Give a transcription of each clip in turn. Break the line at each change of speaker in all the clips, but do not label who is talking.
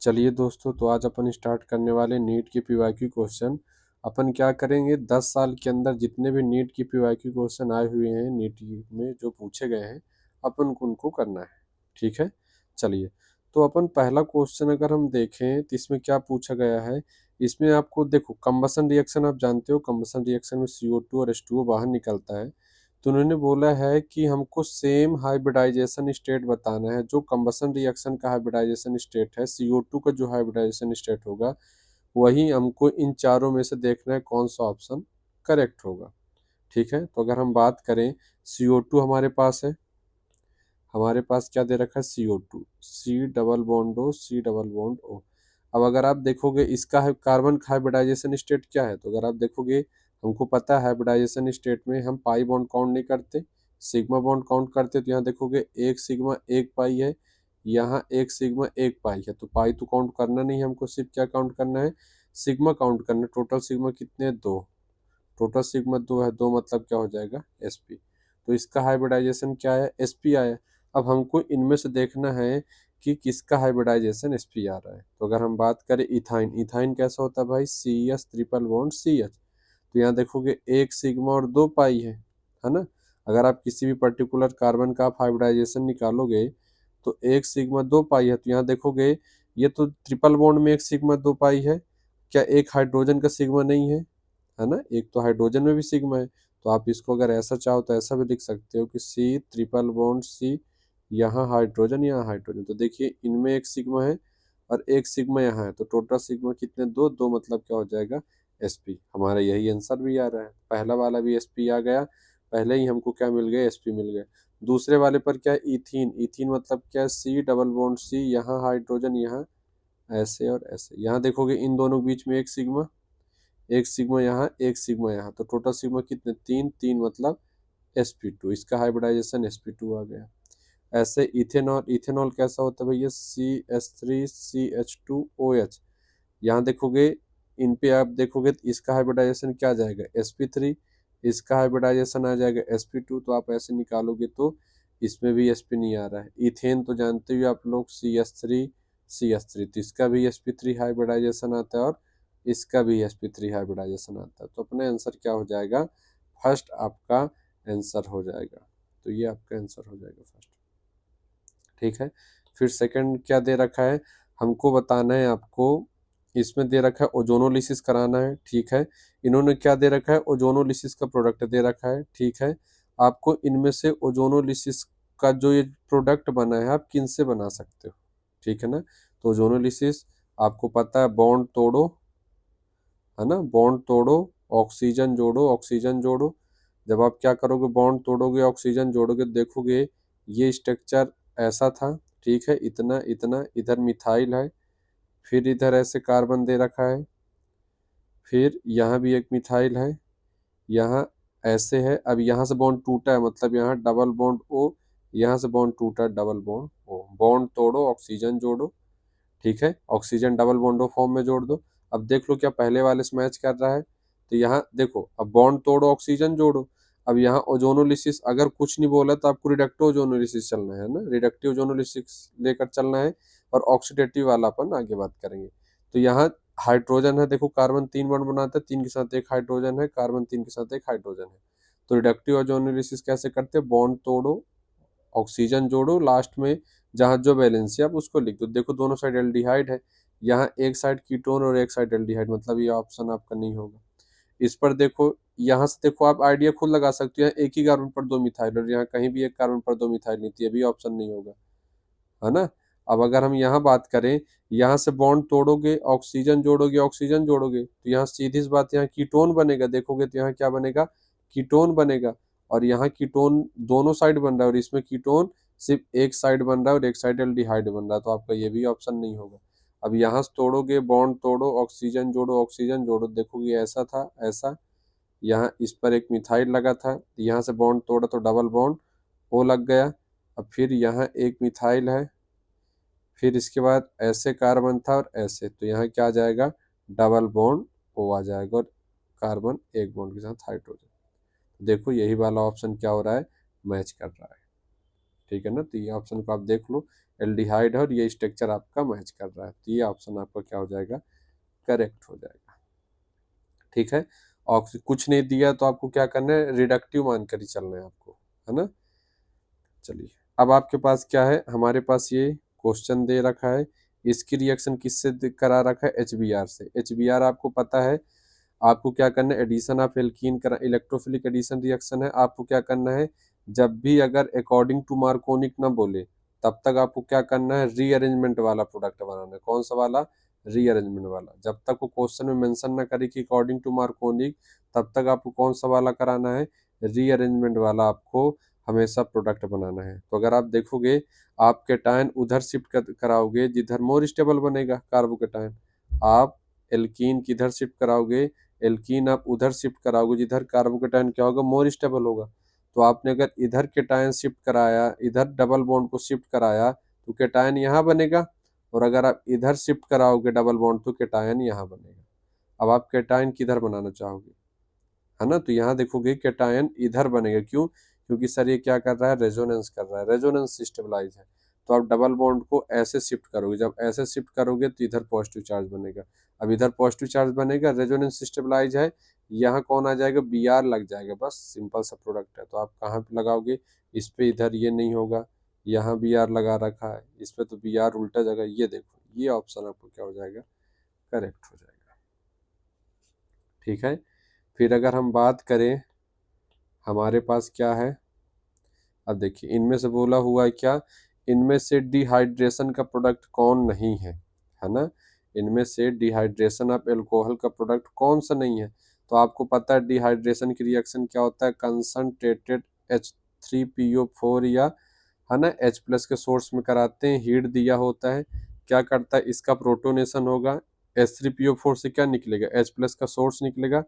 चलिए दोस्तों, तो आज अपन स्टार्ट करने वाले नीट की पीवाईक्यू क्वेश्चन। अपन क्या करेंगे, 10 साल के अंदर जितने भी नीट की पीवाईक्यू क्वेश्चन आए हुए हैं नीट में जो पूछे गए हैं, अपन को उनको करना है। ठीक है, चलिए। तो अपन पहला क्वेश्चन अगर हम देखें तो इसमें क्या पूछा गया है। इसमें आपको देखो, कंबसन रिएक्शन आप जानते हो, कंबसन रिएक्शन में CO2 और H2O बाहर निकलता है। तो उन्होंने बोला है कि हमको सेम हाइब्रिडाइजेशन स्टेट बताना है। जो कंबसन रिएक्शन का हाइब्रिडाइजेशन स्टेट है, CO2 का जो हाइब्रिडाइजेशन स्टेट होगा, वही हमको इन चारों में से देखना है कौन सा ऑप्शन करेक्ट होगा। ठीक है, तो अगर हम बात करें, CO2 हमारे पास है, हमारे पास क्या दे रखा है, CO2, C double bond O, C double bond O। अब अगर आप देखोगे इसका है कार्बन का हाइब्रिडाइजेशन स्टेट क्या है, तो अगर आप देखोगे, हमको पता है हाइब्रिडाइजेशन स्टेट में हम पाई बॉन्ड काउंट नहीं करते, सिग्मा बॉन्ड काउंट करते। तो यहाँ देखोगे एक सिग्मा एक पाई है, यहाँ एक सिग्मा एक पाई है। तो पाई तो काउंट करना नहीं है, हमको सिर्फ क्या काउंट करना है, सिग्मा काउंट करना है। टोटल सिग्मा कितने हैं, 2। टोटल सिग्मा 2 है, 2 मतलब क्या हो जाएगा, sp। तो इसका हाइब्रिडाइजेशन क्या है, sp आया। अब हमको इनमें से देखना है कि किसका हाइब्रिडाइजेशन sp आ रहा है। तो अगर हम बात करें इथाइन, इथाइन कैसा होता है भाई, CH ट्रिपल बॉन्ड CH। तो यहाँ देखोगे एक सिग्मा और 2 पाई है ना। अगर आप किसी भी पर्टिकुलर कार्बन का आप हाइब्रिडाइजेशन निकालोगे तो एक सिग्मा 2 पाई है। तो यहाँ देखोगे ये तो ट्रिपल बॉन्ड में एक सिग्मा 2 पाई है, क्या एक हाइड्रोजन का सिग्मा नहीं है ना। एक तो हाइड्रोजन में भी सिग्मा है। तो आप इसको अगर ऐसा चाहो तो ऐसा भी लिख सकते हो कि C ट्रिपल बॉन्ड C, यहाँ हाइड्रोजन यहाँ हाइड्रोजन। तो देखिए इनमें एक सिग्मा है और एक सिग्मा यहाँ है। तो टोटल सिग्मा कितने, 2 2 मतलब क्या हो जाएगा, sp। हमारा यही आंसर भी आ रहा है, पहला वाला भी sp आ गया। पहले ही हमको क्या मिल गया, sp मिल गया। दूसरे वाले पर क्या है, इथीन, इथीन मतलब क्या है, C डबल बॉन्ड C, यहाँ हाइड्रोजन यहाँ, ऐसे और ऐसे। यहाँ देखोगे इन दोनों के बीच में एक सिग्मा यहाँ एक सिग्मा यहाँ। तो टोटल सिग्मा कितने, 3 3 मतलब sp2। इसका हाइब्रिडाइजेशन sp2 आ गया। ऐसे इथेनॉल, इथेनॉल कैसा होता है भैया, CH3CH2OH। यहाँ देखोगे, इन पे आप देखोगे तो इसका हाइब्रिडाइजेशन क्या आ जाएगा, sp3। इसका हाइब्रिडाइजेशन आ जाएगा sp2। तो आप ऐसे निकालोगे तो इसमें भी sp नहीं आ रहा है। इथेन तो जानते हो आप लोग, CH3CH3। तो इसका भी sp3 हाइब्रिडाइजेशन आता है और इसका भी sp3 हाइब्रिडाइजेशन आता है। तो अपना आंसर क्या हो जाएगा, फर्स्ट आपका आंसर हो जाएगा। तो ये आपका आंसर हो जाएगा फर्स्ट। ठीक है, फिर सेकंड क्या दे रखा है, हमको बताना है आपको। इसमें दे रखा है ओजोनोलिसिस कराना है। ठीक है, इन्होंने क्या दे रखा है, ओजोनोलिसिस का प्रोडक्ट दे रखा है। ठीक है, आपको इनमें से ओजोनोलिसिस का जो ये प्रोडक्ट बना है आप किन से बना सकते हो। ठीक है ना। तो ओजोनोलिसिस आपको पता है, बॉन्ड तोड़ो, है ना, बॉन्ड तोड़ो, ऑक्सीजन जोड़ो, ऑक्सीजन जोड़ो। जब आप क्या करोगे, बॉन्ड तोड़ोगे ऑक्सीजन जोड़ोगे, देखोगे ये स्ट्रक्चर ऐसा था। ठीक है, इतना इतना, इधर मिथाइल है, फिर इधर ऐसे कार्बन दे रखा है, फिर यहाँ भी एक मिथाइल है, यहाँ ऐसे है। अब यहाँ से बॉन्ड टूटा है, मतलब यहाँ डबल बॉन्ड O, यहाँ से बॉन्ड टूटा, डबल बॉन्ड O। बॉन्ड तोड़ो, ऑक्सीजन जोड़ो। ठीक है, ऑक्सीजन डबल बॉन्डो फॉर्म में जोड़ दो। अब देख लो क्या पहले वाले से मैच कर रहा है। तो यहाँ देखो, अब बॉन्ड तोड़ो, ऑक्सीजन जोड़ो। अब यहाँ ओजोनोलिसिस अगर कुछ नहीं बोला तो आपको रिडक्टिव ओजोनोलिसिस चलना है ना, रिडक्टिव ओजोनोलिसिस लेकर चलना है। और ऑक्सीडेटिव वाला अपन आगे बात करेंगे। तो यहाँ हाइड्रोजन है, देखो कार्बन 3 बॉन्ड बनाता है, 3 के साथ एक हाइड्रोजन है, कार्बन 3 के साथ एक हाइड्रोजन है। तो रिडक्टिव ओजोनोलिसिस कैसे करते हैं, बॉन्ड तोड़ो, ऑक्सीजन जोड़ो, लास्ट में जहाँ जो बैलेंस है आप उसको लिख दो। देखो दोनों साइड एल्डिहाइड है, यहाँ एक साइड कीटोन और एक साइड एल्डिहाइड, मतलब ये ऑप्शन आपका नहीं होगा। इस पर देखो, यहाँ से देखो आप आइडिया खुद लगा सकते हो, यहाँ एक ही कार्बन पर 2 मिथाइल और यहाँ कहीं भी एक कार्बन पर 2 मिथाइल नहीं थी, ये भी ऑप्शन नहीं होगा, है ना। अब अगर हम यहाँ बात करें, यहाँ से बॉन्ड तोड़ोगे, ऑक्सीजन जोड़ोगे, ऑक्सीजन जोड़ोगे, तो यहाँ सीधी सी बात, यहाँ कीटोन बनेगा। देखोगे तो यहाँ क्या बनेगा, कीटोन बनेगा। और यहाँ कीटोन दोनों साइड बन रहा है और इसमें कीटोन सिर्फ एक साइड बन रहा है और एक साइड एल्डिहाइड बन रहा है। तो आपका ये भी ऑप्शन नहीं होगा। अब यहाँ से तोड़ोगे, बॉन्ड तोड़ो, ऑक्सीजन जोड़ो, ऑक्सीजन जोड़ो, देखोगे ऐसा था ऐसा, यहाँ इस पर एक मिथाइल लगा था, यहाँ से बॉन्ड तोड़ा तो डबल बॉन्ड ओ लग गया। अब फिर यहाँ एक मिथाइल है, फिर इसके बाद ऐसे कार्बन था और ऐसे, तो यहाँ क्या आ जाएगा, डबल बॉन्ड ओ आ जाएगा और कार्बन एक बॉन्ड के साथ हाइड्रोजन। देखो यही वाला ऑप्शन क्या हो रहा है, मैच कर रहा है। ठीक है ना, तो ये ऑप्शन को आप देख लो, एल्डिहाइड है और ये स्ट्रक्चर आपका मैच कर रहा है, तो ये ऑप्शन आपका क्या हो जाएगा, करेक्ट हो जाएगा। ठीक है, कुछ नहीं दिया तो आपको क्या करना है, रिडक्टिव मान कर ही चलना है आपको, है ना। चलिए, अब आपके पास क्या है, हमारे पास ये क्वेश्चन दे रखा है, इसकी रिएक्शन किससे करा रखा है, HBr से। HBr आपको पता है, आपको क्या करना है, एडिशन ऑफ एल्कीन करा, इलेक्ट्रोफिलिक एडिशन रिएक्शन है। आपको क्या करना है, जब भी अगर अकॉर्डिंग टू मार्कोनिक ना बोले, तब तक आपको क्या करना है, रीअरेंजमेंट वाला प्रोडक्ट बनाना है। कौन सा वाला, रीअरेंजमेंट वाला। जब तक वो क्वेश्चन में मेंशन ना करे कि अकॉर्डिंग टू मार्कोनिक, तब तक आपको कौन सा वाला कराना है, रीअरेंजमेंट वाला आपको हमेशा प्रोडक्ट बनाना है। तो अगर आप देखोगे, आप कैटायन उधर शिफ्ट कराओगे जिधर मोर स्टेबल बनेगा कार्बोकेटायन, आप एल्कीन किधर शिफ्ट कराओगे, एल्कीन आप उधर शिफ्ट कराओगे जिधर कार्बोकेटायन क्या होगा, मोर स्टेबल होगा। तो आपने अगर इधर कैटायन शिफ्ट कराया, इधर डबल बॉन्ड को शिफ्ट कराया, तो कैटायन यहाँ बनेगा, और अगर आप इधर शिफ्ट कराओगे डबल बॉन्ड तो कैटायन यहाँ बनेगा। अब आप कैटायन किधर बनाना चाहोगे, है ना। तो यहाँ देखोगे कैटायन इधर बनेगा, क्यों, क्योंकि सर ये क्या कर रहा है, रेजोनेंस कर रहा है, रेजोनेंस स्टेबलाइज है। तो आप डबल बॉन्ड को ऐसे शिफ्ट करोगे, जब ऐसे शिफ्ट करोगे तो इधर पॉजिटिव चार्ज बनेगा। अब इधर पॉजिटिव चार्ज बनेगा, रेजोनेंस स्टेबलाइज है, यहाँ कौन आ जाएगा, Br लग जाएगा, बस सिंपल सा प्रोडक्ट है। तो आप कहाँ पे लगाओगे, इस पे, इधर ये नहीं होगा, यहाँ Br लगा रखा है, इस पे तो Br उल्टा जगह, ये देखो, ये ऑप्शन आपको क्या हो जाएगा, करेक्ट हो जाएगा। ठीक है, फिर अगर हम बात करें, हमारे पास क्या है, अब देखिए इनमें से बोला हुआ है क्या, इनमें से डिहाइड्रेशन का प्रोडक्ट कौन नहीं है ना। इनमें से डिहाइड्रेशन ऑफ एल्कोहल का प्रोडक्ट कौन सा नहीं है। तो आपको पता है डिहाइड्रेशन की रिएक्शन क्या होता है, कंसंट्रेटेड H3PO4 या, है ना, H+ के सोर्स में कराते हैं, हीट दिया होता है, क्या करता है, इसका प्रोटोनेशन होगा, H3PO4 से क्या निकलेगा, H+ का सोर्स निकलेगा,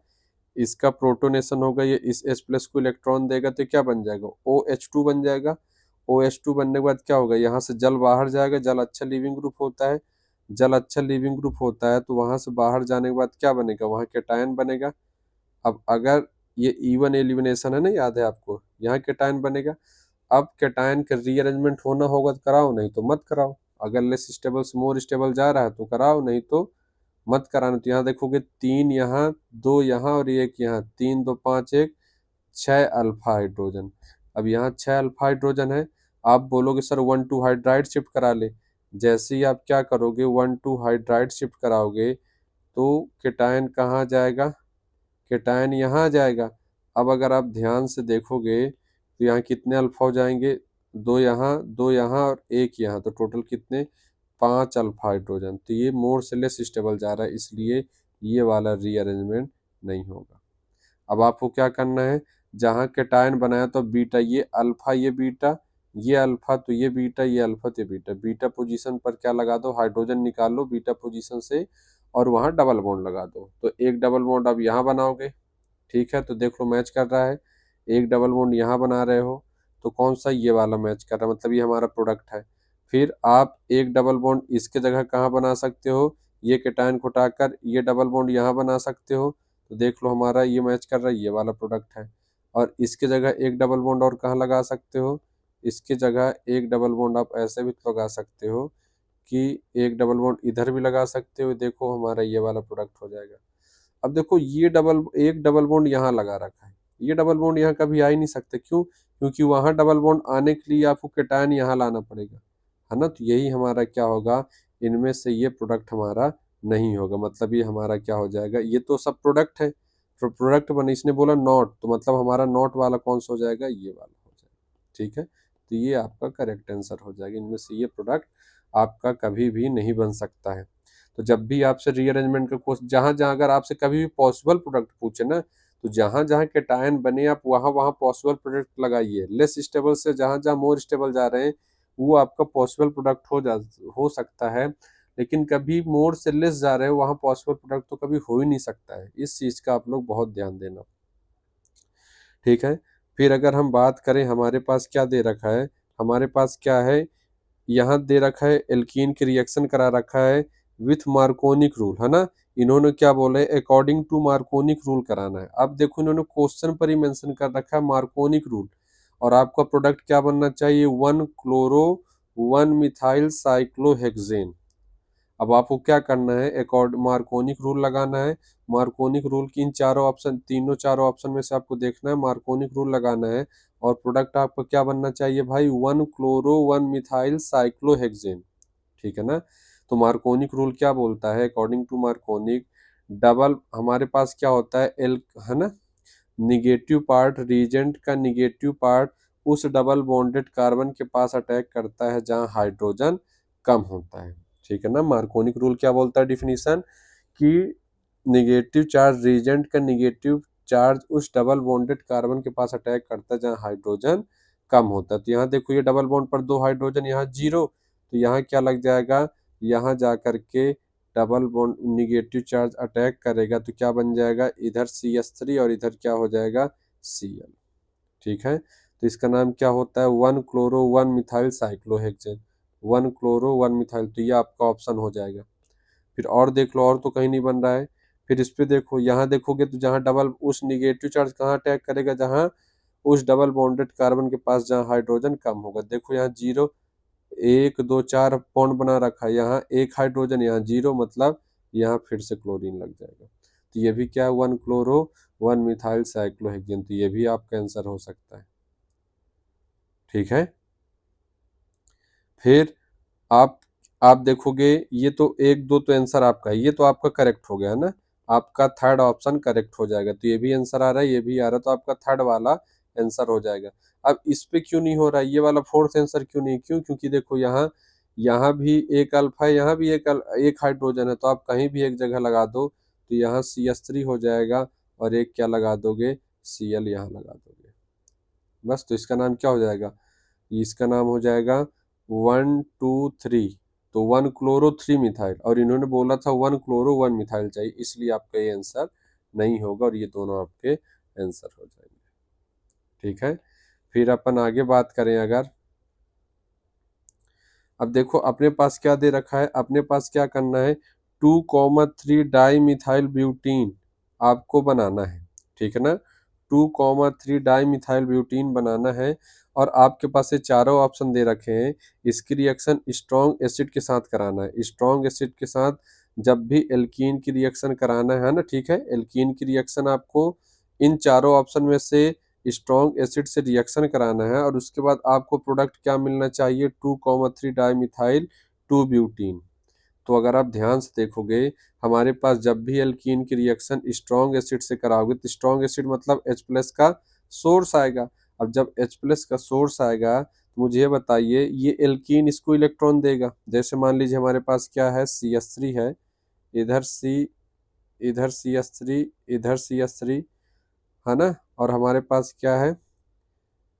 इसका प्रोटोनेशन होगा, ये इस H+ को इलेक्ट्रॉन देगा तो क्या बन जाएगा, OH2 बन जाएगा। OH2 बनने के बाद क्या होगा, यहाँ से जल बाहर जाएगा, जल अच्छा लिविंग ग्रुप होता है, जल अच्छा लिविंग ग्रुप होता है, तो वहां से बाहर जाने के बाद क्या बनेगा, वहां कैटायन बनेगा। अब अगर ये इवन एलिमिनेशन है ना, याद है आपको, यहाँ कैटायन बनेगा। अब कैटायन का रीअरेंजमेंट होना होगा तो कराओ, नहीं तो मत कराओ। अगर लेस स्टेबल से मोर स्टेबल जा रहा है तो कराओ, नहीं तो मत कराना। तो यहाँ देखोगे 3 यहाँ, 2 यहाँ और 1 यहाँ, 3 2 5 1 6 अल्फा हाइड्रोजन। अब यहाँ 6 अल्फा हाइड्रोजन है, आप बोलोगे सर 1 2 हाइड्राइड शिफ्ट करा ले। जैसे ही आप क्या करोगे, 1 2 हाइड्राइड शिफ्ट कराओगे तो कैटायन कहाँ जाएगा, कैटायन यहाँ जाएगा। अब अगर आप ध्यान से देखोगे तो यहाँ कितने अल्फा हो जाएंगे, 2 यहाँ, 2 यहाँ और 1 यहाँ, तो टोटल कितने, 5 अल्फा हाइड्रोजन। तो ये मोर से लेस स्टेबल जा रहा है, इसलिए ये वाला रीअरेंजमेंट नहीं होगा। अब आपको क्या करना है, जहाँ कैटायन बनाया तो बीटा, ये अल्फा ये बीटा, ये अल्फा तो ये बीटा, ये अल्फा तो ये बीटा, बीटा पोजीशन पर क्या लगा दो, हाइड्रोजन निकाल लो बीटा पोजीशन से, और वहाँ डबल बॉन्ड लगा दो। तो एक डबल बॉन्ड अब यहाँ बनाओगे, ठीक है, तो देख लो मैच कर रहा है। एक डबल बॉन्ड यहाँ बना रहे हो, तो कौन सा, ये वाला मैच कर रहा है, मतलब ये हमारा प्रोडक्ट है। फिर आप एक डबल बॉन्ड इसके जगह कहाँ बना सकते हो, ये कैटायन को हटाकर ये डबल बॉन्ड यहाँ बना सकते हो। तो देख लो हमारा ये मैच कर रहा है, ये वाला प्रोडक्ट है। और इसके जगह एक डबल बॉन्ड और कहाँ लगा सकते हो, इसके जगह एक डबल बॉन्ड आप ऐसे भी तो लगा सकते हो कि एक डबल बॉन्ड इधर भी लगा सकते हो, देखो हमारा ये वाला प्रोडक्ट हो जाएगा। अब देखो ये एक डबल बॉन्ड यहाँ लगा रखा है, ये डबल बॉन्ड यहाँ कभी आ ही नहीं सकते, क्यों, क्योंकि वहां डबल बॉन्ड आने के लिए आपको कैटायन यहाँ लाना पड़ेगा, है ना। तो यही हमारा क्या होगा, इनमें से ये प्रोडक्ट हमारा नहीं होगा, मतलब ये हमारा क्या हो जाएगा, ये तो सब प्रोडक्ट है, तो प्रोडक्ट बने, इसने बोला नॉट, तो मतलब हमारा नॉट वाला कौन सा हो जाएगा, ये वाला हो जाएगा। ठीक है, तो ये आपका करेक्ट आंसर हो जाएगा, इनमें से ये प्रोडक्ट आपका कभी भी नहीं बन सकता है। तो जब भी आपसे रीअरेंजमेंट का कोर्स, जहां जहां अगर आपसे कभी भी पॉसिबल प्रोडक्ट पूछे ना, तो जहां जहां कैटायन बने आप वहां वहां पॉसिबल प्रोडक्ट लगाइए। लेस स्टेबल से जहां जहां मोर स्टेबल जा रहे हैं, वो आपका पॉसिबल प्रोडक्ट हो सकता है, लेकिन कभी मोर से लेस जा रहे हो वहां पॉसिबल प्रोडक्ट तो कभी हो ही नहीं सकता है। इस चीज का आप लोग बहुत ध्यान देना। ठीक है, फिर अगर हम बात करें, हमारे पास क्या दे रखा है, हमारे पास क्या है, यहाँ दे रखा है एल्कीन की रिएक्शन करा रखा है विथ मार्कोनिक रूल, है ना। इन्होंने क्या बोला है, अकॉर्डिंग टू मार्कोनिक रूल कराना है। अब देखो इन्होंने क्वेश्चन पर ही मेंशन कर रखा है मार्कोनिक रूल, और आपका प्रोडक्ट क्या बनना चाहिए, 1 क्लोरो 1 मिथाइल साइक्लोहेक्सेन। अब आपको क्या करना है, मार्कोनिक रूल लगाना है। मार्कोनिक रूल की इन चारों ऑप्शन, तीनों चारों ऑप्शन में से आपको देखना है, मार्कोनिक रूल लगाना है। और प्रोडक्ट आपका क्या बनना चाहिए भाई, 1 क्लोरो 1 मिथाइल साइक्लोहेक्सेन। ठीक है ना। तो मार्कोनिक रूल क्या बोलता है, अकॉर्डिंग टू मार्कोनिक, डबल हमारे पास क्या होता है, एल है ना, निगेटिव पार्ट, रिएजेंट का निगेटिव पार्ट उस डबल बॉन्डेड कार्बन के पास अटैक करता है जहां हाइड्रोजन कम होता है। ठीक है ना। मार्कोनिक रूल क्या बोलता है डिफिनीशन, कि निगेटिव चार्ज रिएजेंट का निगेटिव चार्ज उस डबल बॉन्डेड कार्बन के पास अटैक करता है जहां हाइड्रोजन कम होता है। तो यहाँ देखो ये डबल बॉन्ड पर 2 हाइड्रोजन, यहाँ 0, तो यहाँ क्या लग जाएगा, यहाँ जा करके double bond negative charge attack करेगा तो क्या बन जाएगा, इधर CH3 और इधर क्या हो जाएगा, Cl। ठीक है। तो इसका नाम क्या होता है, 1 chloro 1 methyl cyclohexane. 1 chloro 1 methyl, तो ये आपका ऑप्शन हो जाएगा। फिर और देख लो, और तो कहीं नहीं बन रहा है। फिर इस पे देखो, यहाँ देखोगे तो जहाँ डबल, उस निगेटिव चार्ज कहाँ अटैक करेगा, जहाँ उस डबल बॉन्डेड कार्बन के पास जहाँ हाइड्रोजन कम होगा। देखो यहाँ 0 1 2 4 बॉन्ड बना रखा है, यहाँ एक हाइड्रोजन, यहाँ 0, मतलब यहाँ फिर से क्लोरीन लग जाएगा। तो ये भी क्या है, 1 क्लोरो 1 मिथाइल साइक्लोहेक्सेन। तो ये भी आपका आंसर हो सकता है। ठीक है। फिर आप आप देखोगे, ये तो 1 2 तो आंसर आपका है, ये तो आपका करेक्ट हो गया है ना, आपका थर्ड ऑप्शन करेक्ट हो जाएगा। तो ये भी आंसर आ रहा है, ये भी आ रहा है, तो आपका थर्ड वाला आंसर हो जाएगा। अब इस पे क्यों नहीं हो रहा है, ये वाला फोर्थ आंसर क्यों नहीं, क्यों, क्योंकि देखो यहाँ, यहाँ भी एक अल्फा है, यहाँ भी एक हाइड्रोजन है, तो आप कहीं भी एक जगह लगा दो तो यहाँ CH3 हो जाएगा, और एक क्या लगा दोगे, Cl यहाँ लगा दोगे, बस। तो इसका नाम क्या हो जाएगा, इसका नाम हो जाएगा 1 2 3। तो 1 क्लोरो 3 मिथाइल, और इन्होंने बोला था 1 क्लोरो 1 मिथाइल चाहिए, इसलिए आपका ये आंसर नहीं होगा, और ये दोनों आपके आंसर हो जाएंगे। ठीक है। फिर अपन आगे बात करें अगर, अब देखो अपने पास क्या दे रखा है, अपने पास क्या करना है, 2,3 डाई मिथाइल ब्यूटीन आपको बनाना है। ठीक है ना। 2,3 डाई मिथाइल ब्यूटीन बनाना है, और आपके पास ये चारों ऑप्शन दे रखे हैं। इसकी रिएक्शन स्ट्रॉन्ग एसिड के साथ कराना है, स्ट्रॉन्ग एसिड के साथ जब भी एल्कीन की रिएक्शन कराना है ना। ठीक है। एल्कीन की रिएक्शन आपको इन चारों ऑप्शन में से स्ट्रॉन्ग एसिड से रिएक्शन कराना है, और उसके बाद आपको प्रोडक्ट क्या मिलना चाहिए, 2,3 डाई मिथाइल 2 ब्यूटीन। तो अगर आप ध्यान से देखोगे, हमारे पास जब भी एल्कीन की रिएक्शन स्ट्रॉन्ग एसिड से कराओगे, तो स्ट्रॉन्ग एसिड मतलब H+ का सोर्स आएगा। अब जब H+ का सोर्स आएगा, तो मुझे ये बताइए, ये एल्कीन इसको इलेक्ट्रॉन देगा। जैसे मान लीजिए हमारे पास क्या है, CH3 है, इधर इधर CH3, इधर CH3, है ना, और हमारे पास क्या है,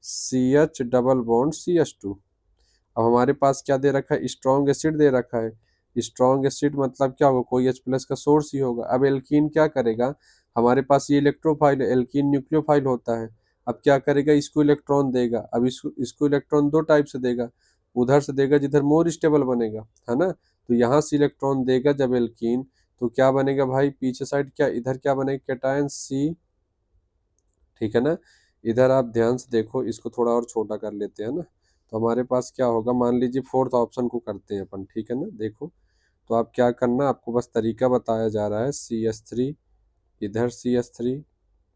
CH डबल बॉन्ड CH2। अब हमारे पास क्या दे रखा है, स्ट्रॉन्ग एसिड दे रखा है। स्ट्रॉन्ग एसिड मतलब क्या होगा, कोई H+ का सोर्स ही होगा। अब एल्कीन क्या करेगा, हमारे पास ये इलेक्ट्रोफाइल है, एल्कीन न्यूक्लियोफाइल होता है। अब क्या करेगा, इसको इलेक्ट्रॉन देगा। अब इसको इलेक्ट्रॉन दो टाइप से देगा, उधर से देगा जिधर मोर स्टेबल बनेगा, है ना। तो यहाँ से इलेक्ट्रॉन देगा जब एल्कीन, तो क्या बनेगा भाई, पीछे साइड क्या, इधर क्या बनेगा, कैटायन C। ठीक है ना। इधर आप ध्यान से देखो, इसको थोड़ा और छोटा कर लेते हैं ना, तो हमारे पास क्या होगा, मान लीजिए फोर्थ ऑप्शन को करते हैं अपन। ठीक है ना। देखो, तो आप क्या करना, आपको बस तरीका बताया जा रहा है, CH3, इधर CH3,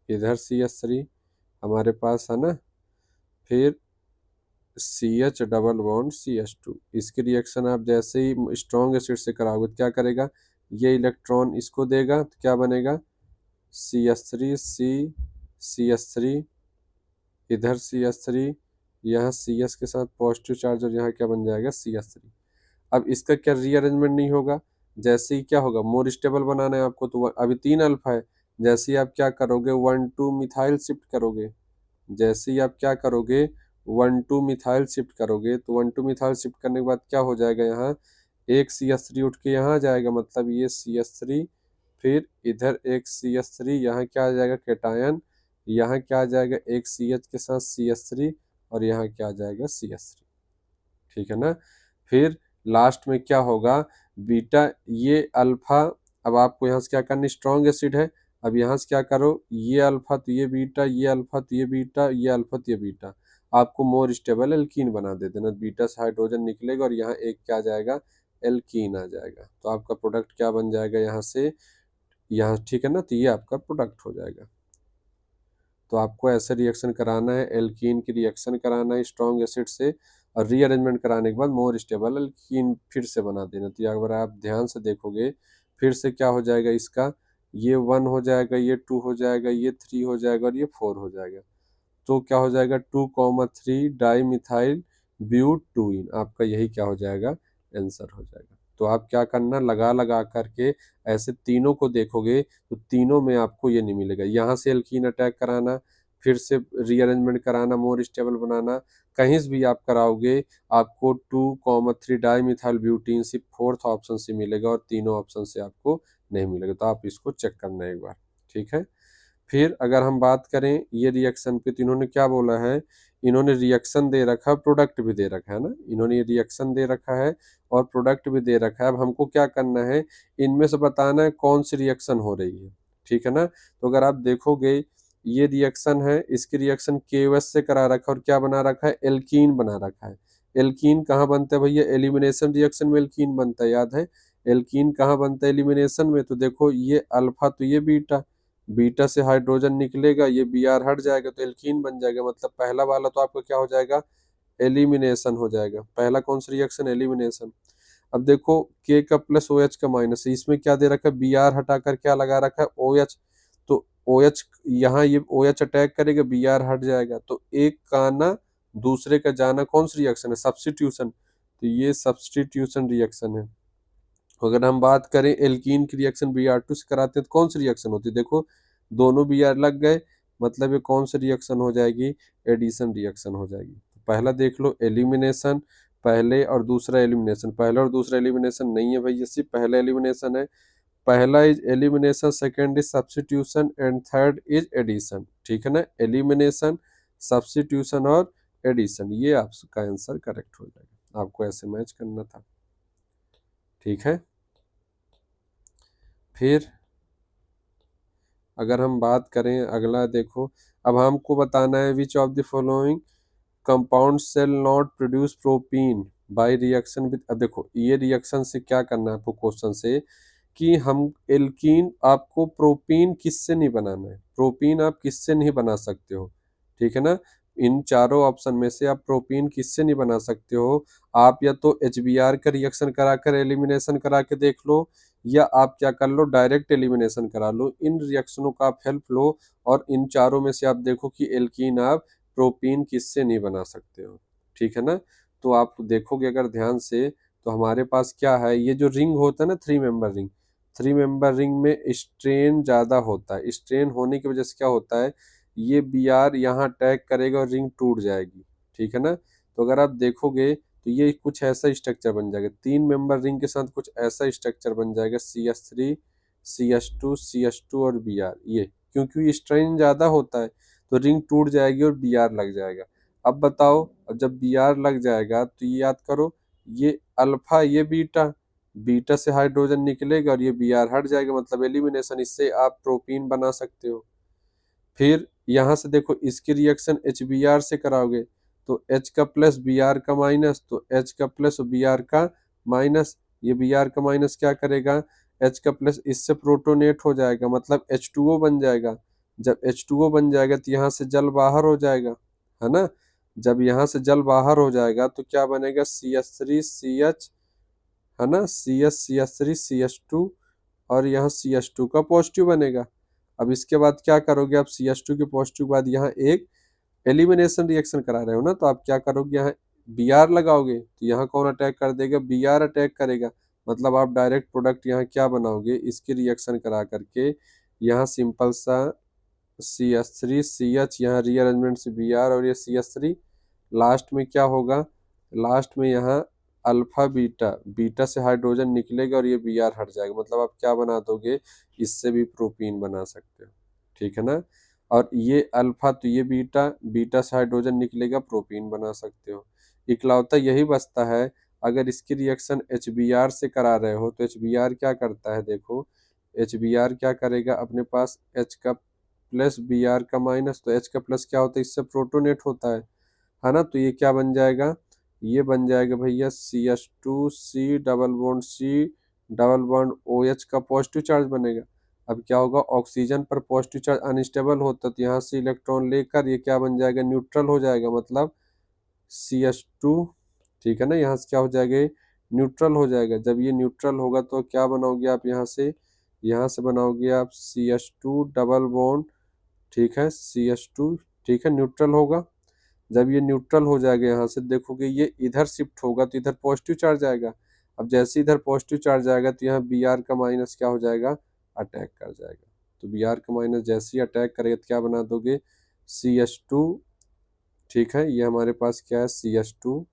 इधर CH3 हमारे पास, है ना। फिर CH डबल बॉन्ड CH2, इसकी रिएक्शन आप जैसे ही स्ट्रॉन्ग एसिड से कराओगे तो क्या करेगा, ये इलेक्ट्रॉन इसको देगा, तो क्या बनेगा, CH3 CH3, इधर CH3, यहाँ CS के साथ पॉजिटिव चार्ज, और यहाँ क्या बन जाएगा, CH3। अब इसका क्या रीअरेंजमेंट नहीं होगा, जैसे ही क्या होगा, मोर स्टेबल बनाना है आपको, तो अभी 3 अल्फा है, जैसे ही आप क्या करोगे, 1 2 मिथाइल शिफ्ट करोगे, जैसे ही आप क्या करोगे, 1 2 मिथाइल शिफ्ट करोगे, तो 1 2 मिथाइल शिफ्ट करने के बाद क्या हो जाएगा, यहाँ एक CH3 उठ के यहाँ आ जाएगा, मतलब ये CH3, फिर इधर एक CH3, यहाँ क्या आ जाएगा, कैटायन, यहाँ क्या आ जाएगा, एक CH के साथ CH3, और यहाँ क्या आ जाएगा, CH3। ठीक है ना। फिर लास्ट में क्या होगा, बीटा, ये अल्फा, अब आपको यहाँ से क्या करना, स्ट्रॉन्ग एसिड है, अब यहाँ से क्या करो, ये अल्फा तो ये बीटा, ये अल्फा तो ये बीटा, ये अल्फा तो ये बीटा। आपको मोर स्टेबल एल्कीन बना दे देना, बीटा से हाइड्रोजन निकलेगा और यहाँ एक क्या आ जाएगा, एल्कीन आ जाएगा। तो आपका प्रोडक्ट क्या बन जाएगा यहाँ से, यहाँ, ठीक है ना। तो ये आपका प्रोडक्ट हो जाएगा। तो आपको ऐसे रिएक्शन कराना है, एल्कीन की रिएक्शन कराना है स्ट्रॉन्ग एसिड से, और रीअरेंजमेंट कराने के बाद मोर स्टेबल एल्कीन फिर से बना देना। तो अगर आप ध्यान से देखोगे फिर से क्या हो जाएगा इसका, ये 1 हो जाएगा, ये 2 हो जाएगा, ये 3 हो जाएगा और ये 4 हो जाएगा। तो क्या हो जाएगा, 2,3 डाई मिथाइल ब्यूटूइन, आपका यही क्या हो जाएगा, आंसर हो जाएगा। तो आप क्या करना, लगा लगा करके ऐसे तीनों को देखोगे तो तीनों में आपको ये नहीं मिलेगा। यहाँ से एल्कीन अटैक कराना, फिर से रीअरेंजमेंट कराना, मोर स्टेबल बनाना, कहीं से भी आप कराओगे आपको 2,3 डाई मिथाइल ब्यूटीन सिर्फ फोर्थ ऑप्शन से मिलेगा और तीनों ऑप्शन से आपको नहीं मिलेगा। तो आप इसको चेक करना एक बार, ठीक है। फिर अगर हम बात करें ये रिएक्शन पे, तो इन्होंने क्या बोला है, इन्होंने रिएक्शन दे रखा है, प्रोडक्ट भी दे रखा है ना, इन्होंने ये रिएक्शन दे रखा है और प्रोडक्ट भी दे रखा है। अब हमको क्या करना है, इनमें से बताना है कौन सी रिएक्शन हो रही है, ठीक है ना। तो अगर आप देखोगे ये रिएक्शन है, इसकी रिएक्शन KOH से करा रखा है और क्या बना रखा है, एल्कीन बना रखा है। एल्कीन कहाँ बनता है भैया, एलिमिनेशन रिएक्शन में एल्कीन बनता है, याद है। एल्कीन कहाँ बनता है एलिमिनेशन में, तो देखो ये अल्फा तो ये बीटा, बीटा से हाइड्रोजन निकलेगा, ये Br हट जाएगा तो एल्कीन बन जाएगा। मतलब पहला वाला तो आपका क्या हो जाएगा, एलिमिनेशन हो जाएगा। पहला कौन सा रिएक्शन, एलिमिनेशन। अब देखो K का प्लस OH का माइनस, इसमें क्या दे रखा है, Br हटाकर क्या लगा रखा है, OH। तो OH यहाँ ये OH अटैक करेगा, Br हट जाएगा, तो एक का आना दूसरे का जाना, कौन सा रिएक्शन है, सब्स्टिट्यूशन। तो ये सब्स्टिट्यूशन रिएक्शन है। अगर हम बात करें एल्कीन की रिएक्शन Br2 से कराते हैं तो कौन सी रिएक्शन होती है, देखो दोनों Br लग गए, मतलब ये कौन सी रिएक्शन हो जाएगी, एडिशन रिएक्शन हो जाएगी। पहला देख लो एलिमिनेशन, पहले और दूसरा एलिमिनेशन, पहला और दूसरा एलिमिनेशन नहीं है भाई, ये सिर्फ पहला एलिमिनेशन है। पहला is elimination, second is substitution and third is addition, ठीक है ना। एलिमिनेशन, सब्स्टिट्यूशन और एडिशन, ये आपका आंसर करेक्ट हो जाएगा। आपको ऐसे मैच करना था, ठीक है। फिर अगर हम बात करें अगला, देखो अब हमको बताना है which of the following compound shall not produce propene by reaction with. अब देखो ये रिएक्शन से क्या करना है आपको, क्वेश्चन से कि हम एल्कीन, आपको प्रोपीन किससे नहीं बनाना है, प्रोपीन आप किससे नहीं बना सकते हो, ठीक है ना। इन चारों ऑप्शन में से आप प्रोपीन किससे नहीं बना सकते हो, आप या तो HBr का रिएक्शन कराकर एलिमिनेशन करा के देख लो, या आप क्या कर लो, डायरेक्ट एलिमिनेशन करा लो। इन रिएक्शनों का आप हेल्प लो और इन चारों में से आप देखो कि एल्कीन आप प्रोपीन किससे नहीं बना सकते हो, ठीक है ना। तो आप देखोगे अगर ध्यान से, तो हमारे पास क्या है, ये जो रिंग होता है ना, 3 मेंबर रिंग, 3 मेंबर रिंग में स्ट्रेन ज़्यादा होता है। स्ट्रेन होने की वजह से क्या होता है, ये Br यहाँ अटैक करेगा और रिंग टूट जाएगी, ठीक है ना। तो अगर आप देखोगे तो ये कुछ ऐसा स्ट्रक्चर बन जाएगा, 3 मेंबर रिंग के साथ कुछ ऐसा स्ट्रक्चर बन जाएगा, CH3 CH2 CH2 और Br, ये क्योंकि स्ट्रेन ज़्यादा होता है तो रिंग टूट जाएगी और Br लग जाएगा। अब बताओ, अब जब Br लग जाएगा तो ये याद करो, ये अल्फा ये बीटा, बीटा से हाइड्रोजन निकलेगा और ये Br हट जाएगा, मतलब एलिमिनेशन। इससे आप प्रोपीन बना सकते हो। फिर यहाँ से देखो इसकी रिएक्शन HBr से कराओगे तो H का प्लस Br का माइनस, तो H का प्लस Br का माइनस, ये Br का माइनस क्या करेगा, H का प्लस इससे प्रोटोनेट हो जाएगा, मतलब H2O बन जाएगा। जब H2O बन जाएगा तो यहाँ से जल बाहर हो जाएगा, है ना। जब यहाँ से जल बाहर हो जाएगा तो क्या बनेगा, CH3CH, है ना, CH3CH2 और यहाँ CH2 का पॉजिटिव बनेगा। अब इसके बाद क्या करोगे, आप CH2 के पॉजिटिव के बाद यहाँ एक एलिमिनेशन रिएक्शन करा रहे हो ना, तो आप क्या करोगे, यहाँ Br लगाओगे तो यहाँ कौन अटैक कर देगा, Br अटैक करेगा। मतलब आप डायरेक्ट प्रोडक्ट यहाँ क्या बनाओगे, इसकी रिएक्शन करा करके यहाँ सिंपल सा CH3CH, यहाँ रीअरेंजमेंट से Br और ये CH3, लास्ट में क्या होगा, लास्ट में यहाँ अल्फा बीटा, बीटा से हाइड्रोजन निकलेगा और ये Br हट जाएगा। मतलब आप क्या बना दोगे, इससे भी प्रोपीन बना सकते हो, ठीक है ना। और ये अल्फा तो ये बीटा, बीटा से हाइड्रोजन निकलेगा, प्रोपीन बना सकते हो। इकलौता यही बचता है, अगर इसकी रिएक्शन HBr से करा रहे हो तो HBr क्या करता है, देखो HBr क्या करेगा, अपने पास H का प्लस Br का माइनस, तो H का प्लस क्या होता है, इससे प्रोटोनेट होता है, है ना। तो ये क्या बन जाएगा, ये बन जाएगा भैया CH2 C double bond C double bond OH का पॉजिटिव चार्ज बनेगा। अब क्या होगा, ऑक्सीजन पर पॉजिटिव चार्ज अनस्टेबल होता तो यहाँ से इलेक्ट्रॉन लेकर ये क्या बन जाएगा, न्यूट्रल हो जाएगा, मतलब CH2, ठीक है ना। यहाँ से क्या हो जाएगा, न्यूट्रल हो जाएगा। जब ये न्यूट्रल होगा तो क्या बनाओगे आप, यहाँ से बनाओगे आप CH2 डबल बॉन्ड, ठीक है, CH2, ठीक है, न्यूट्रल होगा। जब ये न्यूट्रल हो जाएगा, यहाँ से देखोगे ये इधर शिफ्ट होगा तो इधर पॉजिटिव चार्ज आएगा। अब जैसे इधर पॉजिटिव चार्ज आएगा तो यहाँ Br का माइनस क्या हो जाएगा, अटैक कर जाएगा। तो Br का माइनस जैसे ही अटैक करेगा तो क्या बना दोगे, CH2, ठीक है, ये हमारे पास क्या है, CH2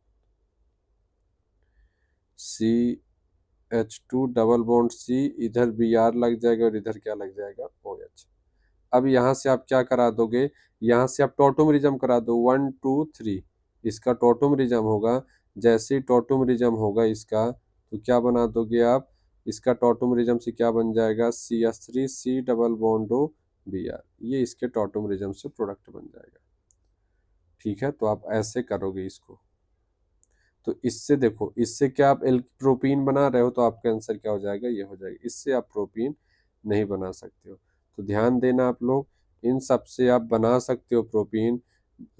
CH2 double bond C, इधर Br लग जाएगा और इधर क्या लग जाएगा, OH। अब यहाँ से आप क्या करा दोगे, यहाँ से आप टॉटोमरिज्म करा दो, 1 2 3, इसका टॉटोमरिज्म होगा। जैसे ही टॉटोमरिज्म होगा इसका तो क्या बना दोगे आप, इसका टॉटोमरिज्म से क्या बन जाएगा, CH3 C double bond O Br, ये इसके टॉटोमरिज्म से प्रोडक्ट बन जाएगा। ठीक है, तो आप ऐसे करोगे इसको। तो इससे देखो, इससे क्या आप एल प्रोपीन बना रहे हो तो आपका आंसर क्या हो जाएगा, ये हो जाएगा। इससे आप प्रोपीन नहीं बना सकते हो। तो ध्यान देना आप लोग, इन सब से आप बना सकते हो प्रोपीन,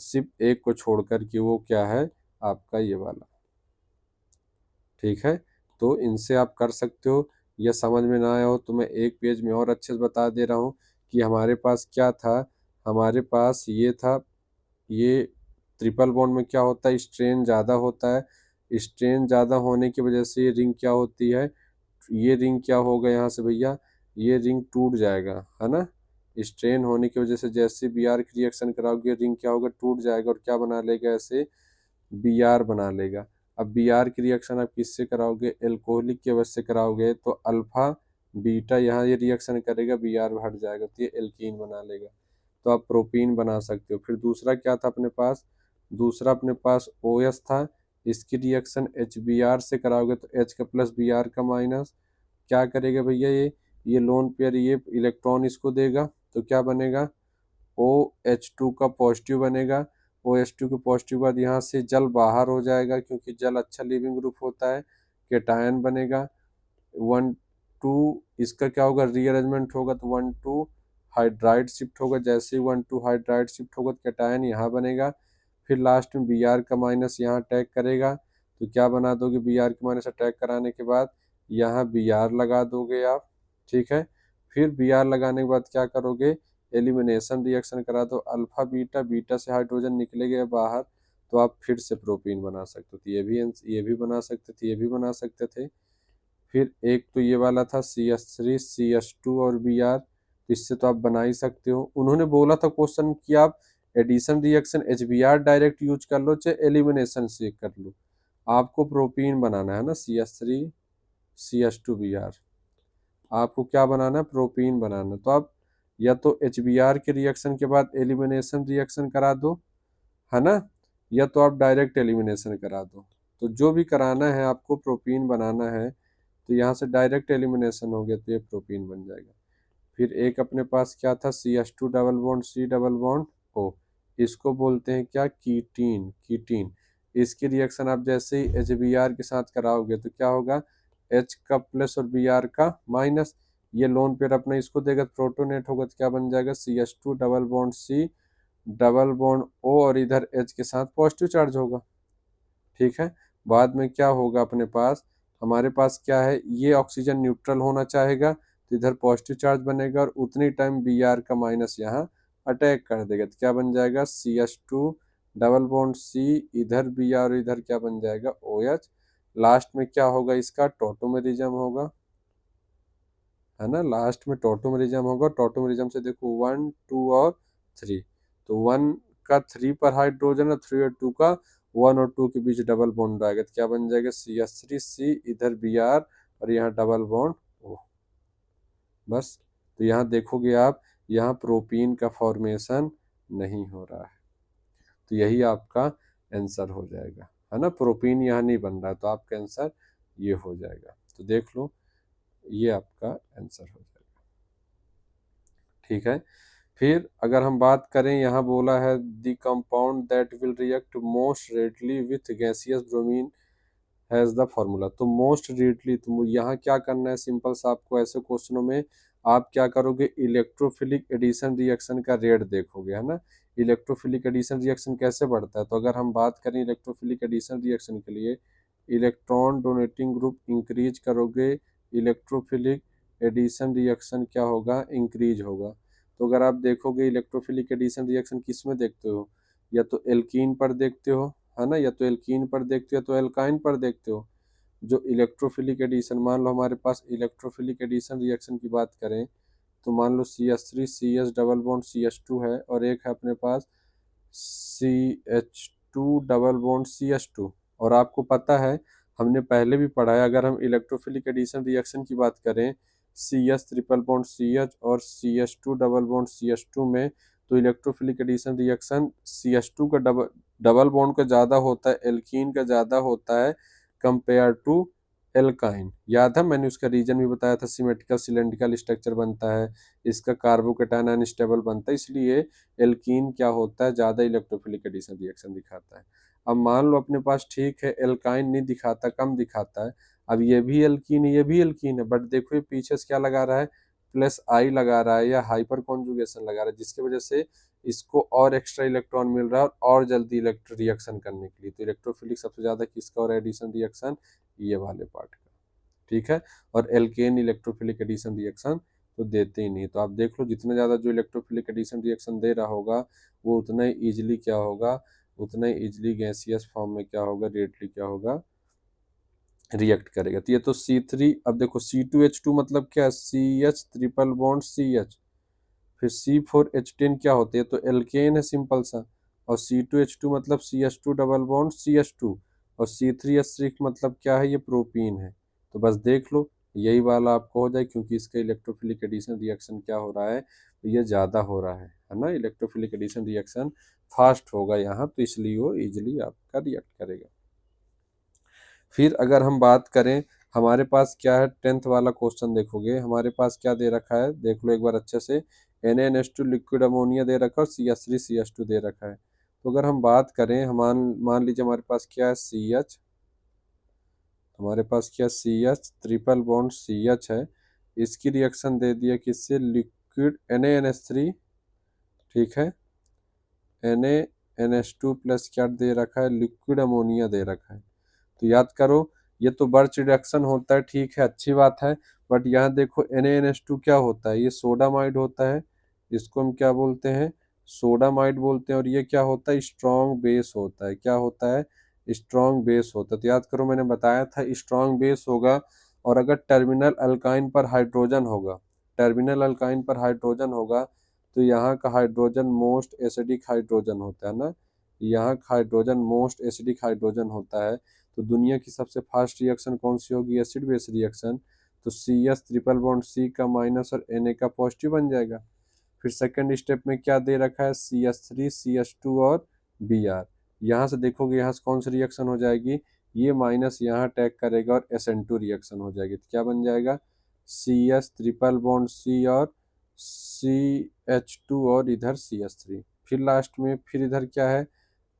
सिर्फ एक को छोड़कर कि वो क्या है, आपका ये वाला। ठीक है, तो इनसे आप कर सकते हो। या समझ में ना आया हो तो मैं एक पेज में और अच्छे से बता दे रहा हूँ कि हमारे पास क्या था। हमारे पास ये था, ये ट्रिपल बॉन्ड में क्या होता है, स्ट्रेन ज़्यादा होता है। स्ट्रेन ज़्यादा होने की वजह से ये रिंग क्या होती है, ये रिंग क्या होगा यहाँ से भैया, ये रिंग टूट जाएगा, है ना। स्ट्रेन होने की वजह से जैसे Br की रिएक्शन कराओगे रिंग क्या होगा, टूट जाएगा और क्या बना लेगा, ऐसे Br बना लेगा। अब Br की रिएक्शन आप किससे कराओगे, एल्कोहलिक की वजह से कराओगे तो अल्फा बीटा यहाँ ये रिएक्शन करेगा, Br हट जाएगा तो ये एल्कीन बना लेगा। तो आप प्रोपीन बना सकते हो। फिर दूसरा क्या था अपने पास, दूसरा अपने पास OS था। इसकी रिएक्शन HBr से कराओगे तो H का प्लस Br का माइनस क्या करेगा भैया, ये लोन पेयर ये इलेक्ट्रॉन इसको देगा तो क्या बनेगा, OH2 का पॉजिटिव बनेगा। OH2 के पॉजिटिव बाद यहाँ से जल बाहर हो जाएगा क्योंकि जल अच्छा लिविंग ग्रुप होता है, केटायन बनेगा। 1 2, इसका क्या होगा, रीअरेंजमेंट होगा तो 1 2 हाइड्राइड शिफ्ट होगा। जैसे ही 1 2 हाइड्राइड शिफ्ट होगा तो कैटायन यहाँ बनेगा। फिर लास्ट में Br का माइनस यहाँ अटैक करेगा तो क्या बना दोगे, Br के माइनस अटैक कराने के बाद यहाँ Br लगा दोगे आप। ठीक है, फिर Br लगाने के बाद क्या करोगे, एलिमिनेशन रिएक्शन करा दो, अल्फा बीटा, बीटा से हाइड्रोजन निकलेगा बाहर तो आप फिर से प्रोपीन बना सकते हो। तो ये भी बना सकते थे, ये भी बना सकते थे। फिर एक तो ये वाला था CH3 CH2 और Br, इससे तो आप बना ही सकते हो। उन्होंने बोला था क्वेश्चन कि आप addition reaction HBr direct use कर लो चाहे एलिमिनेशन से कर लो, आपको प्रोपीन बनाना है ना, CH3 CH2 Br, आपको क्या बनाना है, प्रोपीन बनाना। तो आप या तो HBr के रिएक्शन के बाद एलिमिनेशन रिएक्शन करा दो, है ना, या तो आप डायरेक्ट एलिमिनेशन करा दो। तो जो भी कराना है आपको, प्रोपीन बनाना है तो यहाँ से डायरेक्ट एलिमिनेशन हो गया तो ये प्रोपीन बन जाएगा। फिर एक अपने पास क्या था, CH2 double bond C double bond O, इसको बोलते हैं क्या, कीटीन, कीटीन। इसकी रिएक्शन आप जैसे ही HBr के साथ कराओगे तो क्या होगा, H का प्लस और Br का माइनस, ये लोन पेयर अपना इसको देगा प्रोटोनेट होगा तो क्या बन जाएगा, CH2 double bond C double bond O और इधर H के साथ पॉजिटिव चार्ज होगा। ठीक है, बाद में क्या होगा अपने पास, हमारे पास क्या है, ये ऑक्सीजन न्यूट्रल होना चाहेगा तो इधर पॉजिटिव चार्ज बनेगा और उतनी टाइम Br का माइनस यहाँ अटैक कर देगा तो क्या बन जाएगा, CH2 डबल बॉन्ड C, इधर Br और इधर क्या बन जाएगा, OH। लास्ट में क्या होगा, इसका टॉटोमेरिज्म होगा, है ना, लास्ट में टॉटोमेरिज्म होगा। टॉटोमेरिज्म से देखो 1 2 और 3, तो 1 का 3 पर हाइड्रोजन और 3 और 2 का 1 और 2 के बीच डबल बॉन्ड आएगा तो क्या बन जाएगा, CH3C, इधर Br और यहाँ डबल बॉन्ड O। बस, तो यहाँ देखोगे आप, यहाँ प्रोपीन का फॉर्मेशन नहीं हो रहा है, तो यही आपका आंसर हो जाएगा, है ना। प्रोपीन यहाँ नहीं बन रहा है तो आपका आंसर ये हो जाएगा। तो देख लो, ये आपका आंसर हो जाएगा। ठीक है, फिर अगर हम बात करें, यहाँ बोला है the compound that will react most readily with gaseous bromine has the formula. तो मोस्ट रेडली, तो यहाँ क्या करना है, सिंपल सा आपको ऐसे क्वेश्चनों में आप क्या करोगे, इलेक्ट्रोफिलिक एडिशन रिएक्शन का रेट देखोगे, है ना। इलेक्ट्रोफिलिक एडिशन रिएक्शन कैसे बढ़ता है, तो अगर हम बात करें इलेक्ट्रोफिलिक एडिशन रिएक्शन के लिए, इलेक्ट्रॉन डोनेटिंग ग्रुप इंक्रीज करोगे, इलेक्ट्रोफिलिक एडिशन रिएक्शन क्या होगा, इंक्रीज होगा। तो अगर आप देखोगे इलेक्ट्रोफिलिक एडिशन रिएक्शन किस में देखते हो, या तो एल्कीन पर देखते हो, है ना, या तो एल्कीन पर देखते हो, तो एल्काइन पर देखते हो। जो इलेक्ट्रोफिलिक एडिशन, मान लो हमारे पास इलेक्ट्रोफिलिक एडिशन रिएक्शन की बात करें, तो मान लो CH3 CS double bond CH2 है, और एक है अपने पास CH2 डबल बॉन्ड CH2। और आपको पता है, हमने पहले भी पढ़ा है, अगर हम इलेक्ट्रोफिलिक एडिशन रिएक्शन की बात करें, CS ट्रिपल बॉन्ड CH और CH2 डबल बॉन्ड CH2 में, तो इलेक्ट्रोफिलिक एडिशन रिएक्शन CH2 का डबल डबल बॉन्ड का ज़्यादा होता है, एल्कीन का ज़्यादा होता है कंपेयर टू एल्काइन। याद है, मैंने उसका रीजन भी बताया था, सिमेट्रिकल सिलेंड्रिकल स्ट्रक्चर बनता है, इसका कार्बोकेटायन अनस्टेबल बनता है, इसलिए एल्कीन क्या होता है, ज़्यादा इलेक्ट्रोफिलिक एडिशन रिएक्शन दिखाता है। अब मान लो अपने पास ठीक है एल्काइन नहीं दिखाता, कम दिखाता है, अब ये भी एल्कीन है, ये भी एल्कीन है, बट देखो ये पीछे से क्या लगा रहा है, प्लस आई लगा रहा है, या हाइपर कॉन्जुगेशन लगा रहा है, जिसकी वजह से इसको और एक्स्ट्रा इलेक्ट्रॉन मिल रहा है और जल्दी इलेक्ट्रो रिएक्शन करने के लिए। तो इलेक्ट्रोफिलिक सबसे ज़्यादा किसका और एडिशन रिएक्शन, ये वाले पार्ट का, ठीक है। और एल्केन इलेक्ट्रोफिलिक एडिशन रिएक्शन तो देते ही नहीं। तो आप देख लो, जितना ज़्यादा जो इलेक्ट्रोफिलिक एडिशन रिएक्शन दे रहा होगा, वो उतना ही ईजिली क्या होगा, उतना ही ईजिली गैसियस फॉर्म में क्या होगा, रेडली क्या होगा, रिएक्ट करेगा। तो ये तो C3, अब देखो C2H2 मतलब क्या, CH ट्रिपल बॉन्ड CH, फिर C4H10 क्या होते हैं, तो एल्केन है सिंपल सा, और C2H2 मतलब CH2 डबल बॉन्ड CH2, और C3H6 मतलब क्या है, ये प्रोपीन है। तो बस देख लो, यही वाला आपको हो जाए, क्योंकि इसका इलेक्ट्रोफिलिक एडिशन रिएक्शन क्या हो रहा है, तो ये ज़्यादा हो रहा है ना, इलेक्ट्रोफिलिक एडिशन रिएक्शन फास्ट होगा यहाँ, तो इसलिए वो इजिली आपका रिएक्ट करेगा। फिर अगर हम बात करें, हमारे पास क्या है, 10th वाला क्वेश्चन देखोगे, हमारे पास क्या दे रखा है, देख लो एक बार अच्छे से, NaNH2 लिक्विड अमोनिया दे रखा है, और CH3 CH2 दे रखा है। तो अगर हम बात करें, हम मान लीजिए हमारे पास क्या है, CH, हमारे पास क्या, CH ट्रिपल बॉन्ड CH है, इसकी रिएक्शन दे दिया किससे, लिक्विड NaNH3, ठीक है, NaNH2 प्लस क्या दे रखा है, लिक्विड अमोनिया दे रखा है। तो याद करो, ये तो बर्च रिडक्शन होता है, ठीक है, अच्छी बात है, बट यहाँ देखो NaNH2 क्या होता है, ये सोडामाइड होता है, इसको हम क्या बोलते हैं, सोडामाइड बोलते हैं, और ये क्या होता है, स्ट्रॉन्ग बेस होता है, क्या होता है, स्ट्रॉन्ग बेस होता है। तो याद करो, मैंने बताया था स्ट्रॉन्ग बेस होगा, और अगर टर्मिनल अल्काइन पर हाइड्रोजन होगा, टर्मिनल अल्काइन पर हाइड्रोजन होगा, तो यहाँ का हाइड्रोजन मोस्ट एसिडिक हाइड्रोजन होता है ना, यहाँ का हाइड्रोजन मोस्ट एसिडिक हाइड्रोजन होता है। तो दुनिया की सबसे फास्ट रिएक्शन कौन सी होगी, एसिड बेस रिएक्शन, तो CH ट्रिपल बॉन्ड C का माइनस और Na का पॉजिटिव बन जाएगा। फिर सेकंड स्टेप में क्या दे रखा है, CH3 CH2 और Br। यहाँ से देखोगे, यहाँ से कौन सी रिएक्शन हो जाएगी, ये माइनस यहाँ अटैक करेगा और SN2 रिएक्शन हो जाएगी। तो क्या बन जाएगा, CH ट्रिपल बॉन्ड C और CH2 और इधर CH3। फिर लास्ट में फिर इधर क्या है,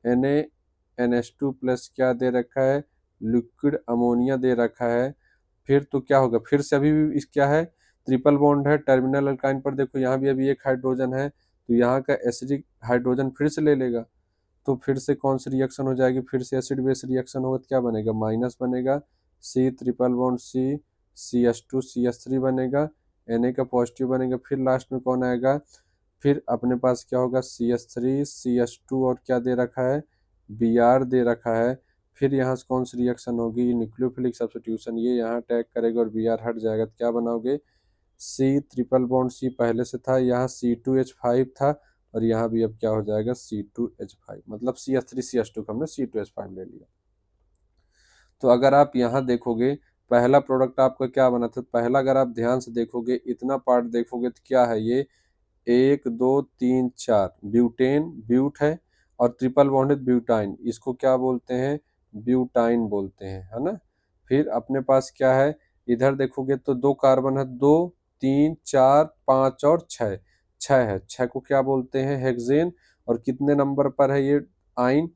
NaNH2 प्लस क्या दे रखा है, लिक्विड अमोनिया दे रखा है। फिर तो क्या होगा, फिर से अभी भी इस क्या है, ट्रिपल बॉन्ड है, टर्मिनल अल्काइन पर देखो यहाँ भी अभी एक हाइड्रोजन है, तो यहाँ का एसिडिक हाइड्रोजन फिर से ले लेगा, तो फिर से कौन सी रिएक्शन हो जाएगी, फिर से एसिड बेस रिएक्शन होगा, तो क्या बनेगा, माइनस बनेगा, C triple bond C CH2 CH3 बनेगा, Na का पॉजिटिव बनेगा, फिर लास्ट में कौन आएगा, फिर अपने पास क्या होगा, CH3 CH2 और क्या दे रखा है, Br दे रखा है। फिर यहाँ से कौन सी रिएक्शन होगी, न्यूक्लियोफिलिक सब्स्टिट्यूशन, ये यहाँ अटैक करेगा और Br हट जाएगा, तो क्या बनाओगे, C ट्रिपल बॉन्ड C पहले से था, यहाँ C2H5 था, और यहाँ भी अब क्या हो जाएगा, C2H5, मतलब CH3 CH2 का हमने C2H5 ले लिया। तो अगर आप यहाँ देखोगे, पहला प्रोडक्ट आपका क्या बना था, पहला अगर आप ध्यान से देखोगे, इतना पार्ट देखोगे, तो क्या है ये, 1 2 3 4 ब्यूटेन, ब्यूट है, और ट्रिपल बॉन्डेड ब्यूटाइन, इसको क्या बोलते हैं, ब्यूटाइन बोलते हैं, है ना। फिर अपने पास क्या है, इधर देखोगे तो 2 कार्बन है, 2 3 4 5 और 6, 6 है, 6 को क्या बोलते हैं, हेक्सेन। और कितने नंबर पर है ये आइन,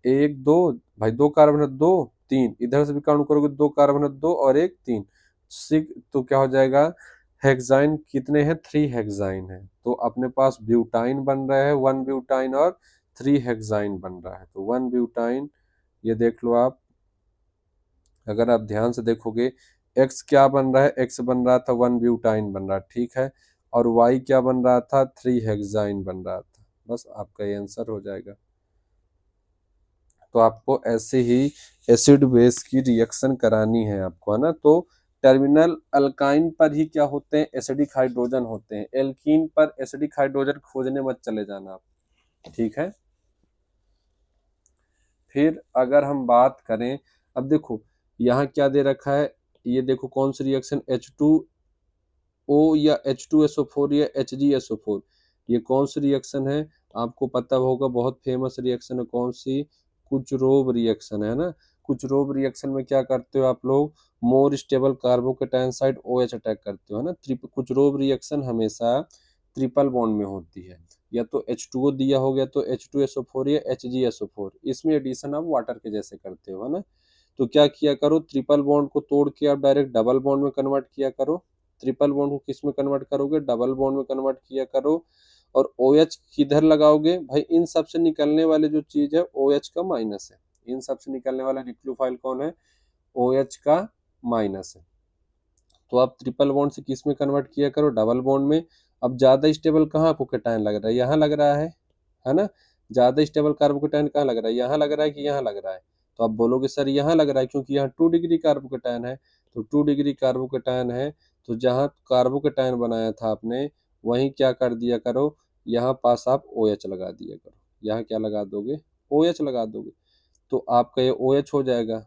1 2, भाई 2 कार्बन है, 2 3, इधर से भी काउंट करोगे 2 कार्बन है, 2 और 1 3, तो क्या हो जाएगा, हेक्साइन कितने हैं, 3 हेक्साइन है। तो अपने पास ब्यूटाइन बन रहा है 1 ब्यूटाइन और 3 हेक्साइन बन रहा है। तो 1 ब्यूटाइन, ये देख लो आप, अगर आप ध्यान से देखोगे एक्स क्या बन रहा है, एक्स बन रहा था 1 ब्यूटाइन बन रहा, ठीक है, और वाई क्या बन रहा था, 3 हेक्साइन बन रहा था। बस आपका ये आंसर हो जाएगा। तो आपको ऐसे ही एसिड बेस की रिएक्शन करानी है आपको, है ना। तो टर्मिनल अल्काइन पर ही क्या होते हैं, एसिडिक हाइड्रोजन होते हैं। एल्कीन पर एसिडिक हाइड्रोजन खोजने मत चले जाना आप, ठीक है। फिर अगर हम बात करें, अब देखो यहाँ क्या दे रखा है, ये देखो कौन सी रिएक्शन, H2O या H2SO4 या HgSO4, ये कौन सी रिएक्शन है, आपको पता होगा, बहुत फेमस रिएक्शन है, कौन सी, कुचरोव रिएक्शन, है ना। कुचरोव रिएक्शन में क्या करते हो आप लोग, more stable carbocation side OH attack करते हो, है ना। कुचरोव रिएक्शन हमेशा ट्रिपल बॉन्ड में होती है, या तो H2O दिया हो गया तो H2SO4 या HgSO4, इसमें एडिशन आप वाटर के जैसे करते हो, है ना। तो क्या किया करो, ट्रिपल बॉन्ड को तोड़ के आप डायरेक्ट डबल बॉन्ड में कन्वर्ट किया करो। ट्रिपल बॉन्ड को किस में कन्वर्ट करोगे, डबल बॉन्ड में कन्वर्ट किया करो। और OH किधर लगाओगे, भाई इन सब से निकलने वाले जो चीज है OH का माइनस है, इन सब से निकलने वाला न्यूक्लियोफाइल कौन है, OH का माइनस है। तो आप ट्रिपल बॉन्ड से किस में कन्वर्ट किया करो, डबल बॉन्ड में। अब ज्यादा स्टेबल कहाँ आपको कैटायन लग रहा है, यहाँ लग रहा है ना। ज्यादा स्टेबल कार्बोकेटायन कहाँ लग रहा है, यहाँ लग रहा है कि यहाँ लग रहा है। तो आप बोलोगे सर यहाँ लग रहा है, क्योंकि यहाँ 2 डिग्री कार्बोकेटायन है। तो 2 डिग्री कार्बोकेटायन है, तो जहाँ कार्बोकेटायन बनाया था आपने, वहीं क्या कर दिया करो, यहाँ पास आप OH लगा दिया करो। यहाँ क्या लगा दोगे, OH लगा दोगे, तो आपका ये OH हो जाएगा,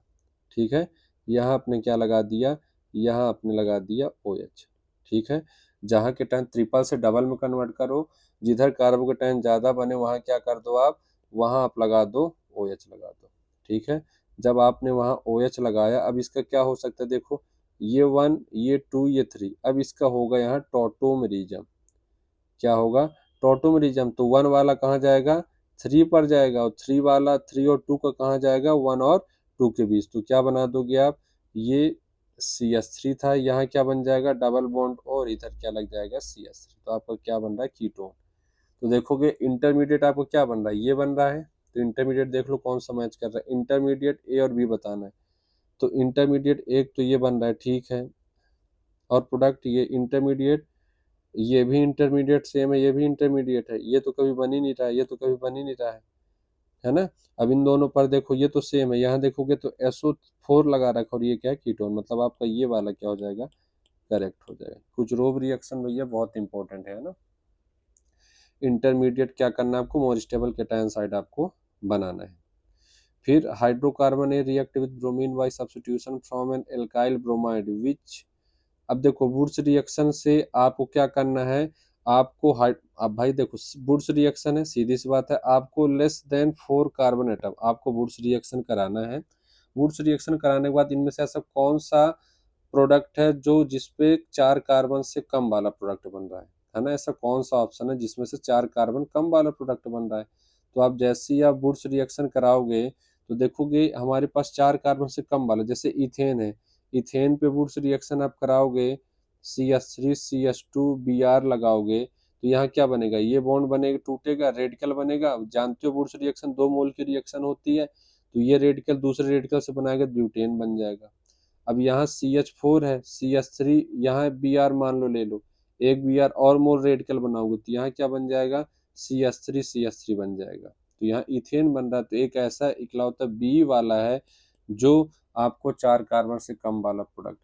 ठीक है। यहाँ आपने क्या लगा दिया, यहाँ आपने लगा दिया OH, ठीक है। जहाँ केटायन ट्रिपल से डबल में कन्वर्ट करो, जिधर कार्बोकेटायन ज्यादा बने वहाँ क्या कर दो आप, वहाँ आप लगा दो OH लगा दो, ठीक है। जब आपने वहाँ OH लगाया, अब इसका क्या हो सकता है, देखो ये 1 ये 2 ये 3, अब इसका होगा यहाँ टॉटोमेरिज्म। क्या होगा, टॉटोमेरिज्म। तो 1 वाला कहाँ जाएगा, 3 पर जाएगा, और 3 वाला 3 और 2 का कहाँ जाएगा, 1 और 2 के बीच। तो क्या बना दोगे आप, ये CH3 था, यहाँ क्या बन जाएगा, डबल बॉन्ड, और इधर क्या लग जाएगा, CH3। तो आपका क्या बन रहा है, कीटोन। तो देखोगे इंटरमीडिएट आपको क्या बन रहा है, ये बन रहा है। तो इंटरमीडिएट देख लो कौन सा मैच कर रहा है, इंटरमीडिएट A और B बताना है। तो इंटरमीडिएट एक तो ये बन रहा है, ठीक है, और प्रोडक्ट ये इंटरमीडिएट, ये भी इंटरमीडिएट सेम है, ये भी इंटरमीडिएट है, ये तो कभी बन ही नहीं रहा है, ये तो कभी बन ही नहीं रहा है ना। अब इन दोनों पर देखो, ये तो सेम है, यहाँ देखोगे तो SO4 लगा रखा, और ये क्या है, कीटोन, मतलब आपका ये वाला क्या हो जाएगा, करेक्ट हो जाएगा। कुछ रोव रिएक्शन भैया बहुत इंपॉर्टेंट है ना। इंटरमीडिएट क्या करना है आपको, मोर स्टेबल केटायन साइड आपको बनाना है। फिर hydrocarbon A react with bromine by substitution from an alkyl bromide which, अब देखो वुड्स रिएक्शन से आपको क्या करना है, आपको अब भाई देखो वुड्स रिएक्शन है, सीधी सी बात है, आपको लेस देन 4 कार्बन एटम आपको वुड्स रिएक्शन कराना है। वुड्स रिएक्शन कराने के बाद इनमें से ऐसा कौन सा प्रोडक्ट है जो जिसपे 4 कार्बन से कम वाला प्रोडक्ट बन रहा है ना। ऐसा कौन सा ऑप्शन है जिसमें से 4 कार्बन कम वाला प्रोडक्ट बन रहा है। तो आप जैसे ही आप वुड्स रिएक्शन कराओगे, तो देखोगे हमारे पास 4 कार्बन से कम वाला, जैसे इथेन है, इथेन पे वुड्स रिएक्शन आप कराओगे, CH3 CH2 Br लगाओगे, तो यहाँ क्या बनेगा, ये बॉन्ड बनेगा, टूटेगा, रेडिकल बनेगा। जानते हो वुड्स रिएक्शन 2 मोल की रिएक्शन होती है, तो ये रेडिकल दूसरे रेडिकल से बनाएगा, ब्यूटेन बन जाएगा। अब यहाँ CH4 है, CH3, यहाँ Br मान लो ले लो, एक Br और मोल रेडिकल बनाओगे, तो यहाँ क्या बन जाएगा, CH3 CH3 बन जाएगा। तो यहाँ इथेन बन रहा है। तो एक ऐसा इकलौता B वाला है जो आपको 4 कार्बन से कम वाला प्रोडक्ट